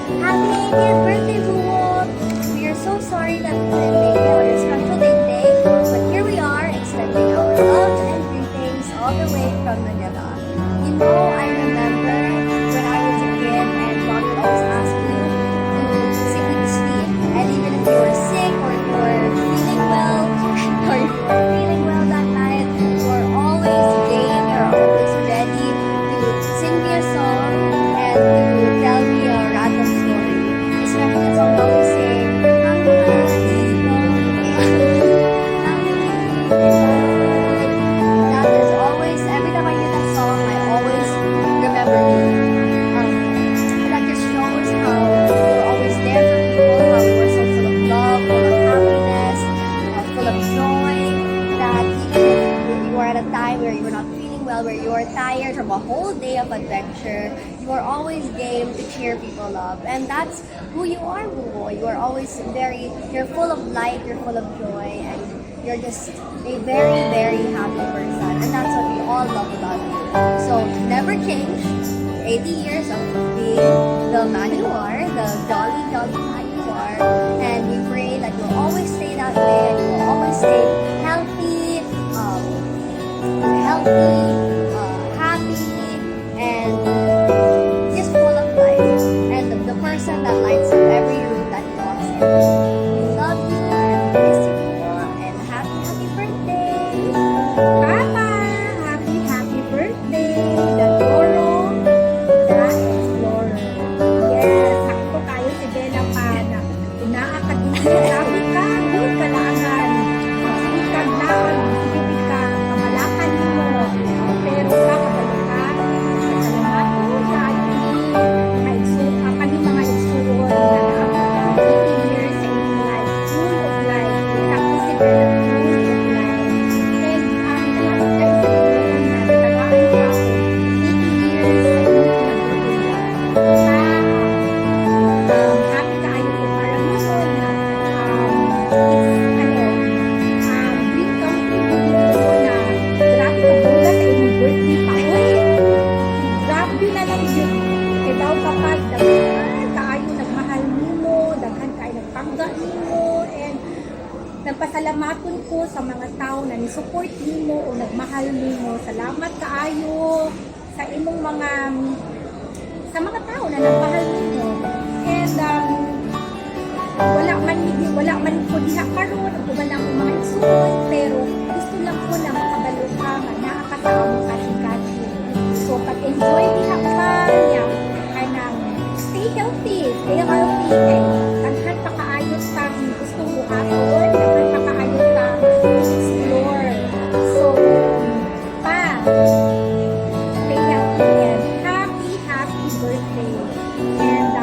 Happy 80th birthday, Buwot! We are so sorry that we couldn't make it on your special day today, but here we are extending our love and greetings all the way from Manila. You know, I remember when I was a kid and Mom would always ask you to simply sleep. And even if you were sick or if you were feeling well, or if you were feeling well that night, you were always game, you're always ready to sing me a song and to tell me a random story. Especially as I always say, "Ang manis mo." Ang that is always, every time I hear that song, I always remember you. That just shows how you were always there for people, how you were so full of love, full of happiness, full of joy, that even if you were at a time where you were not feeling well, where you were tired from a whole day of adventure, you are always game to cheer people up. And that's who you are, Bubo. You are always you're full of light, you're full of joy, and you're just a very, very happy person. And that's what we all love about you. So never change. 80 years of being the man you are, the jolly, jolly man you are. And we pray that you'll always stay that way and you will always stay healthy, happy, and just full of life. And the person that lights up every room that he walks in. We love you and we miss you, and happy, happy birthday! Papa, happy birthday, the Toro, the Explorer. Yes, sakto kayo si Bella pa na inaakadili ka, good kalaangan. Sikag lang, sikipig ka, kamalakan mo. Pero sa kabalikan, salamat po sa kami mga igsuon na naabot 80 years sa inyong life, full of life. Sakto si Bella, full of life. And salamat kayo sa Panginoon na natagaan niyo ako 80 years sa inyong pinagbubulyan. Happy kaayo ko para ngayon na dream come true din ko na grabe ka bula sa inyong birthday pa. Uy, grabe na lang yun. Kaya daw kapag daghan kaayo nagmahal nimo, daghan kaayo nagpangga nimo, and nagpasalamaton ko sa mga tao na ni-support nimo o nagmahal nimo. Salamat kaayo sa imong mga tao na nagmahal nimo. And wala man ko diha karon o wala ko mga igsuon, pero gusto lang ko na makabalo ka nga naa ka sa among kasi. So pag-enjoy diha pa niya kanang stay healthy and daghan pa kaayos tang gustong buhaton, daghan pa kaayos tang explore. So pa stay healthy and happy birthday. And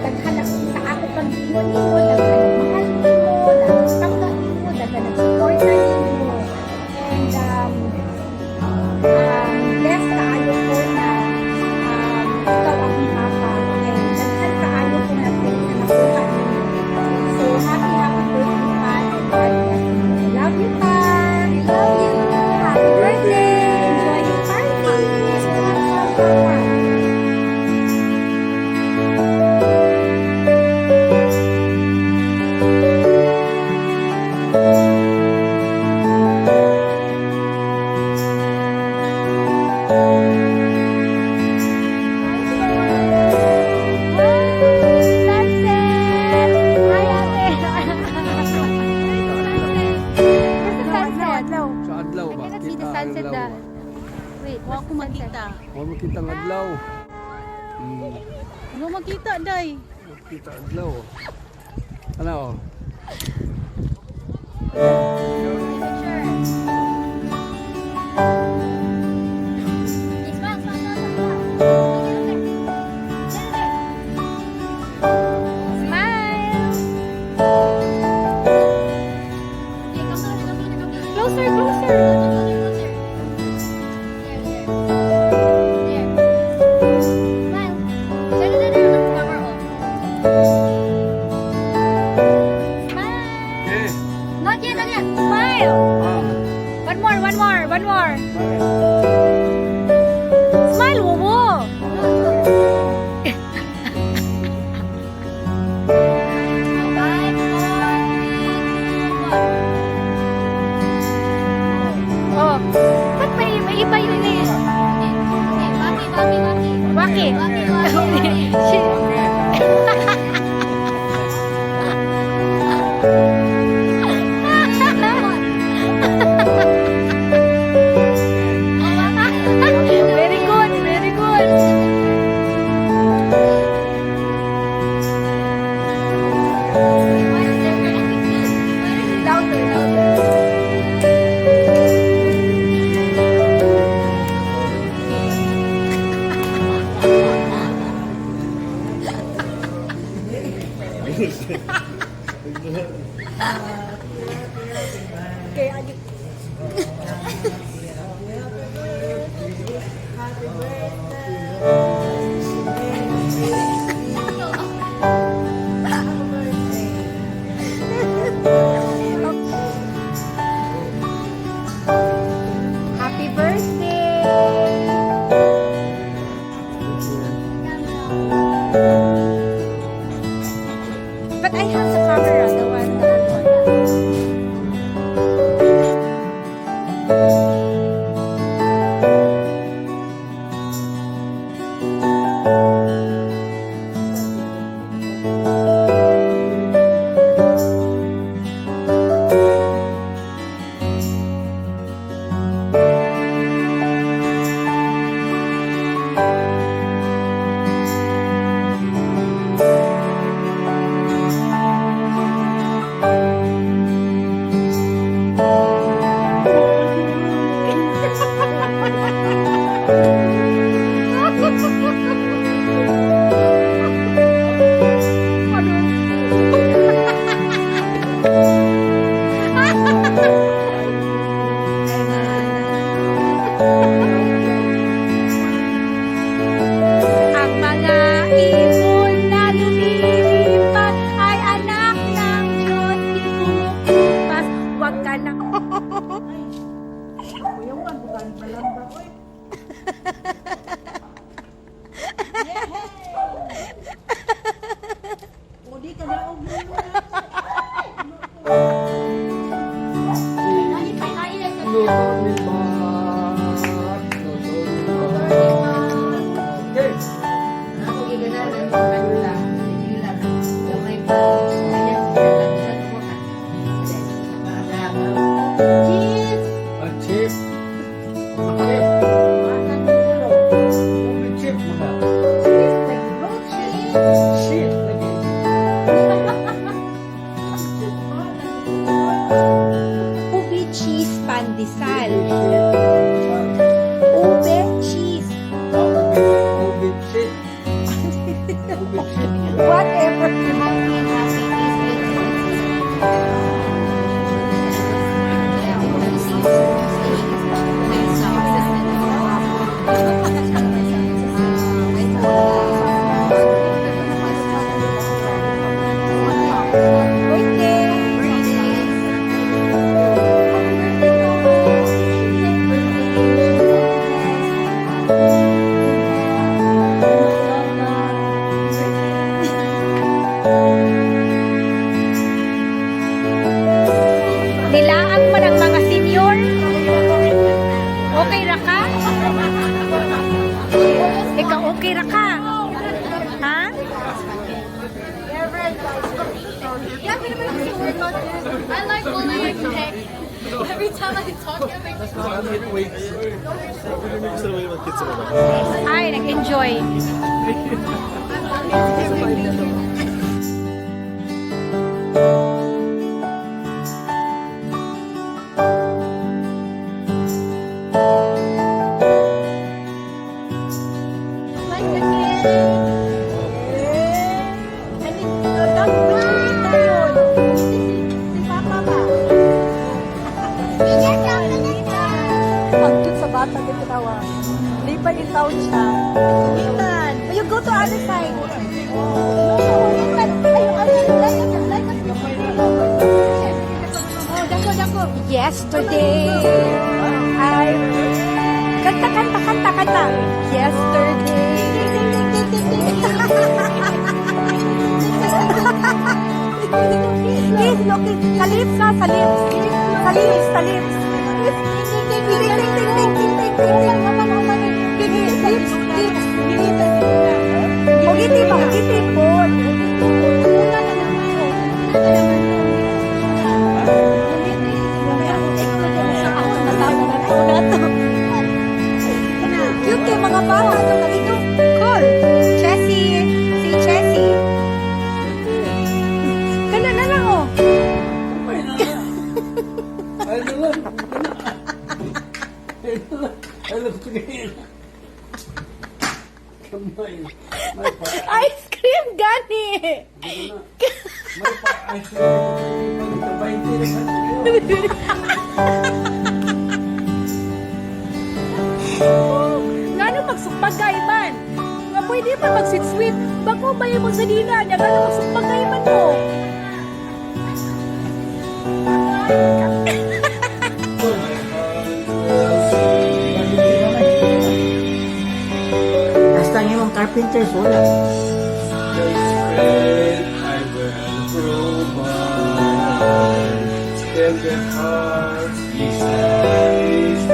daghan na sa ako pag-ingon nimo, daghan mahal nimo, daghan pangga nimo, daghan support nimo. And blessed kaayo ko na ikaw akong papa, and daghan kaayo ko na pwede na nakuha nimo. So happy birthday pa, and God bless you. I love you pa. I love you! Happy birthday! Enjoy your party. Sa adlaw ba? I cannot see the Kita sunset adlaw. dahil. Wait, Wa ko makita. Wa makita ang adlaw. Wa makita day. Kita adlaw. Ano? Closer, closer. Eh, Not yet, not yet. Smile. Kaya agi. Happy birthday! But I have the camera, the one that ang mga ibon na lumilipad ay anak ng Diyos, di kumukupas. Huwag ka na. Ube cheese pandesal. Ube cheese. Whatever. Nilaang man ang mga senior. Okay ra ka? Ikaw okay ra ka? Ha? Yeah, but it makes me work on this. I like bullying Nick. Every time I talk, it makes me Ay, nag-enjoy. Pagkit sa bata dito tawa. Hindi pa ni taon siya. Ethan, you go to other side. Yesterday, I... Kanta, kanta, kanta, kanta. Yesterday. Kiss, no, kiss. Sa lips na, sa lips. Sa lips, sa lips. Ugiti ba? Ugiti po. Cute yung mga bawa. Cool. Chessie. Si Chessie. Ganda na lang, oh. gani. May pa-ice cream. Ngano magsupagay man. Nga pwede pa magsweet-sweet. Bako ba yung sa dina niya? Ngano magsupagay man mo? Basta yung carpenters, wala. I will provide. Tell their hearts be satisfied.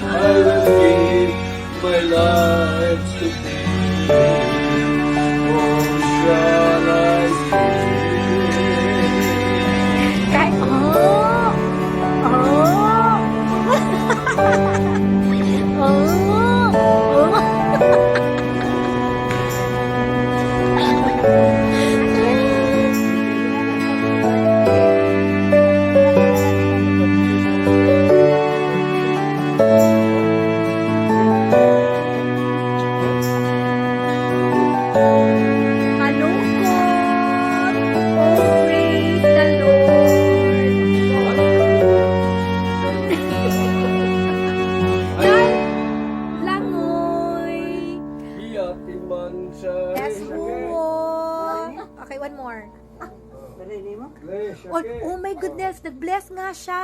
I will give my life to thee. Oh, shall I stay? Kahit, oh! Malungkot. Oh, praise the Lord. Yan. Langoy. Iyati man siya. Yes, okay, one more. Oh, oh my goodness, nag-bless nga siya.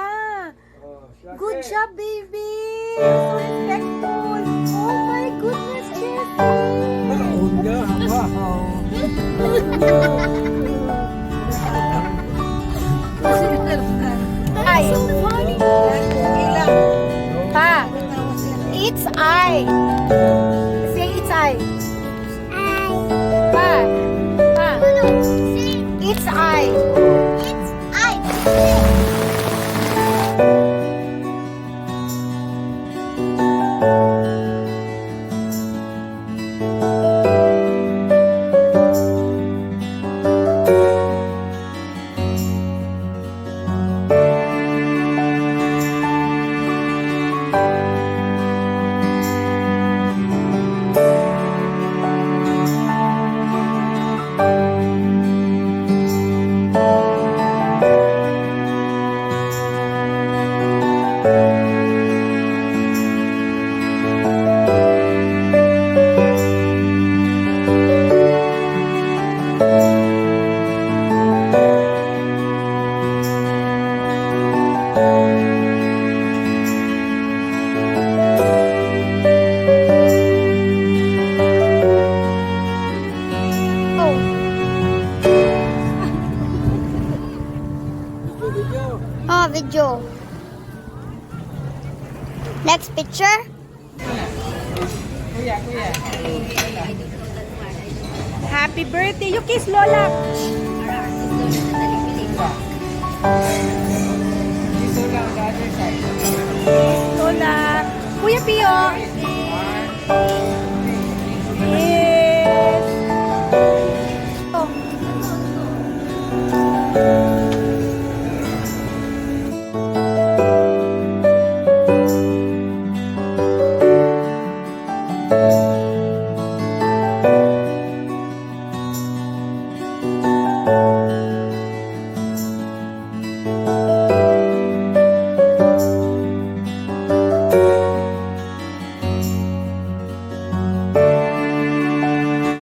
Good job, baby. So respectful. Oh my goodness, Jessie. Ay. So funny. Pa. It's I. Say it's I. Pa. Pa. It's I. It's I. Oh, video. Next picture. Happy birthday. You kiss Lola. Lola. Kuya Pio.